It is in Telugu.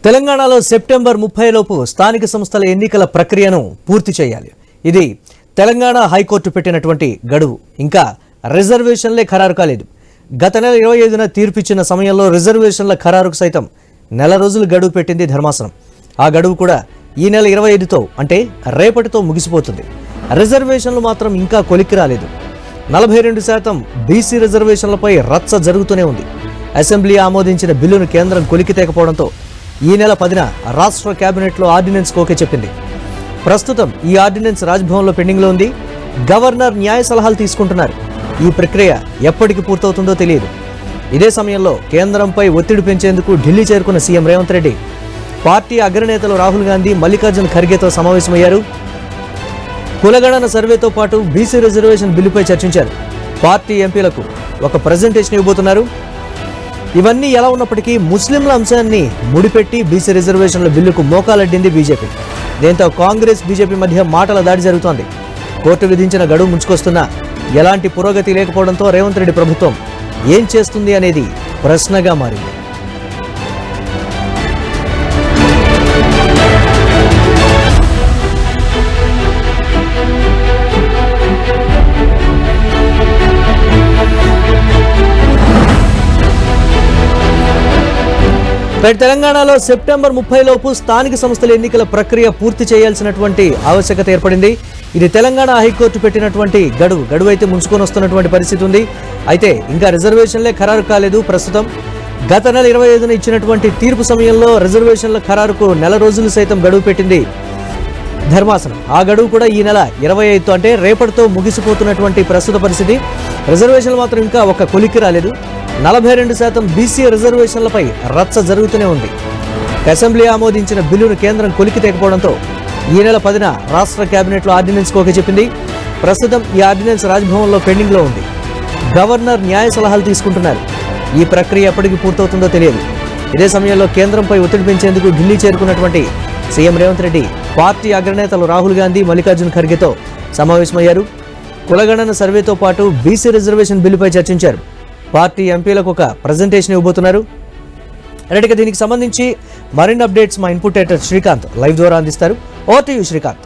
తెలంగాణలో సెప్టెంబర్ 30 లోపు స్థానిక సంస్థల ఎన్నికల ప్రక్రియను పూర్తి చేయాలి. ఇది తెలంగాణ హైకోర్టు పెట్టినటువంటి గడువు. ఇంకా రిజర్వేషన్లే ఖరారు కాలేదు. గత నెల 25న తీర్పిచ్చిన సమయంలో రిజర్వేషన్ల ఖరారుకు సైతం నెల రోజులు గడువు పెట్టింది ధర్మాసనం. ఆ గడువు కూడా ఈ నెల 25తో అంటే రేపటితో ముగిసిపోతుంది. రిజర్వేషన్లు మాత్రం ఇంకా కొలిక్కి రాలేదు. 42% బీసీ రిజర్వేషన్లపై రచ్చ జరుగుతూనే ఉంది. అసెంబ్లీ ఆమోదించిన బిల్లును కేంద్రం కొలిక్కి తేకపోవడంతో ఈ నెల 10న రాష్ట్ర కేబినెట్లో ఆర్డినెన్స్ ఓకే చెప్పింది. ప్రస్తుతం ఈ ఆర్డినెన్స్ రాజ్భవన్లో పెండింగ్లో ఉంది. గవర్నర్ న్యాయ సలహాలు తీసుకుంటున్నారు. ఈ ప్రక్రియ ఎప్పటికి పూర్తవుతుందో తెలియదు. ఇదే సమయంలో కేంద్రంపై ఒత్తిడి పెంచేందుకు ఢిల్లీ చేరుకున్న సీఎం రేవంత్ రెడ్డి పార్టీ అగ్రనేతలు రాహుల్ గాంధీ, మల్లికార్జున్ ఖర్గేతో సమావేశమయ్యారు. కులగణన సర్వేతో పాటు బీసీ రిజర్వేషన్ బిల్లుపై చర్చించారు. పార్టీ ఎంపీలకు ఒక ప్రజెంటేషన్ ఇవ్వబోతున్నారు. ఇవన్నీ ఎలా ఉన్నప్పటికీ ముస్లింల అంశాన్ని ముడిపెట్టి బీసీ రిజర్వేషన్ల బిల్లుకు మోకాలడ్డింది బీజేపీ. దీంతో కాంగ్రెస్ బీజేపీ మధ్య మాటల దాడి జరుగుతోంది. కోర్టు విధించిన గడువు ముంచుకొస్తున్నా ఎలాంటి పురోగతి లేకపోవడంతో రేవంత్ రెడ్డి ప్రభుత్వం ఏం చేస్తుంది అనేది ప్రశ్నగా మారింది. తెలంగాణలో సెప్టెంబర్ 30 లోపు స్థానిక సంస్థల ఎన్నికల ప్రక్రియ పూర్తి చేయాల్సినటువంటి ఆవశ్యకత ఏర్పడింది. ఇది తెలంగాణ హైకోర్టు పెట్టినటువంటి గడువు అయితే ముంచుకొని వస్తున్నటువంటి పరిస్థితి ఉంది. అయితే ఇంకా రిజర్వేషన్లే ఖరారు కాలేదు. ప్రస్తుతం గత నెల 25న ఇచ్చినటువంటి తీర్పు సమయంలో రిజర్వేషన్ల ఖరారుకు నెల రోజులు సైతం గడువు పెట్టింది ధర్మాసనం. ఆ గడువు కూడా ఈ నెల 25తో అంటే రేపటితో ముగిసిపోతున్నటువంటి ప్రస్తుత పరిస్థితి. రిజర్వేషన్లు మాత్రం ఇంకా ఒక కొలిక్కి రాలేదు. 42% బీసీ రిజర్వేషన్లపై రచ్చ జరుగుతూనే ఉంది. అసెంబ్లీ ఆమోదించిన బిల్లును కేంద్రం కొలిక్కి తెకపోవడంతో ఈ నెల 10న రాష్ట్ర కేబినెట్లో ఆర్డినెన్స్ ఓకే చెప్పింది. ప్రస్తుతం ఈ ఆర్డినెన్స్ రాజ్భవన్లో పెండింగ్లో ఉంది. గవర్నర్ న్యాయ సలహాలు తీసుకుంటున్నారు. ఈ ప్రక్రియ ఎప్పటికి పూర్తవుతుందో తెలియదు. ఇదే సమయంలో కేంద్రంపై ఒత్తిడి పెంచేందుకు ఢిల్లీ చేరుకున్నటువంటి సీఎం రేవంత్ రెడ్డి పార్టీ అగ్రనేతలు రాహుల్ గాంధీ, మల్లికార్జున్ ఖర్గేతో సమావేశమయ్యారు. కులగణన సర్వేతో పాటు బీసీ రిజర్వేషన్ బిల్లుపై చర్చించారు. పార్టీ ఎంపీలకు ఒక ప్రజెంటేషన్ ఇవ్వబోతున్నారు. దీనికి సంబంధించి మరిన్ని అప్డేట్స్ మా ఇన్పుట్ ఎడిటర్ శ్రీకాంత్ లైవ్ ద్వారా అందిస్తారు. Over to you Srikanth.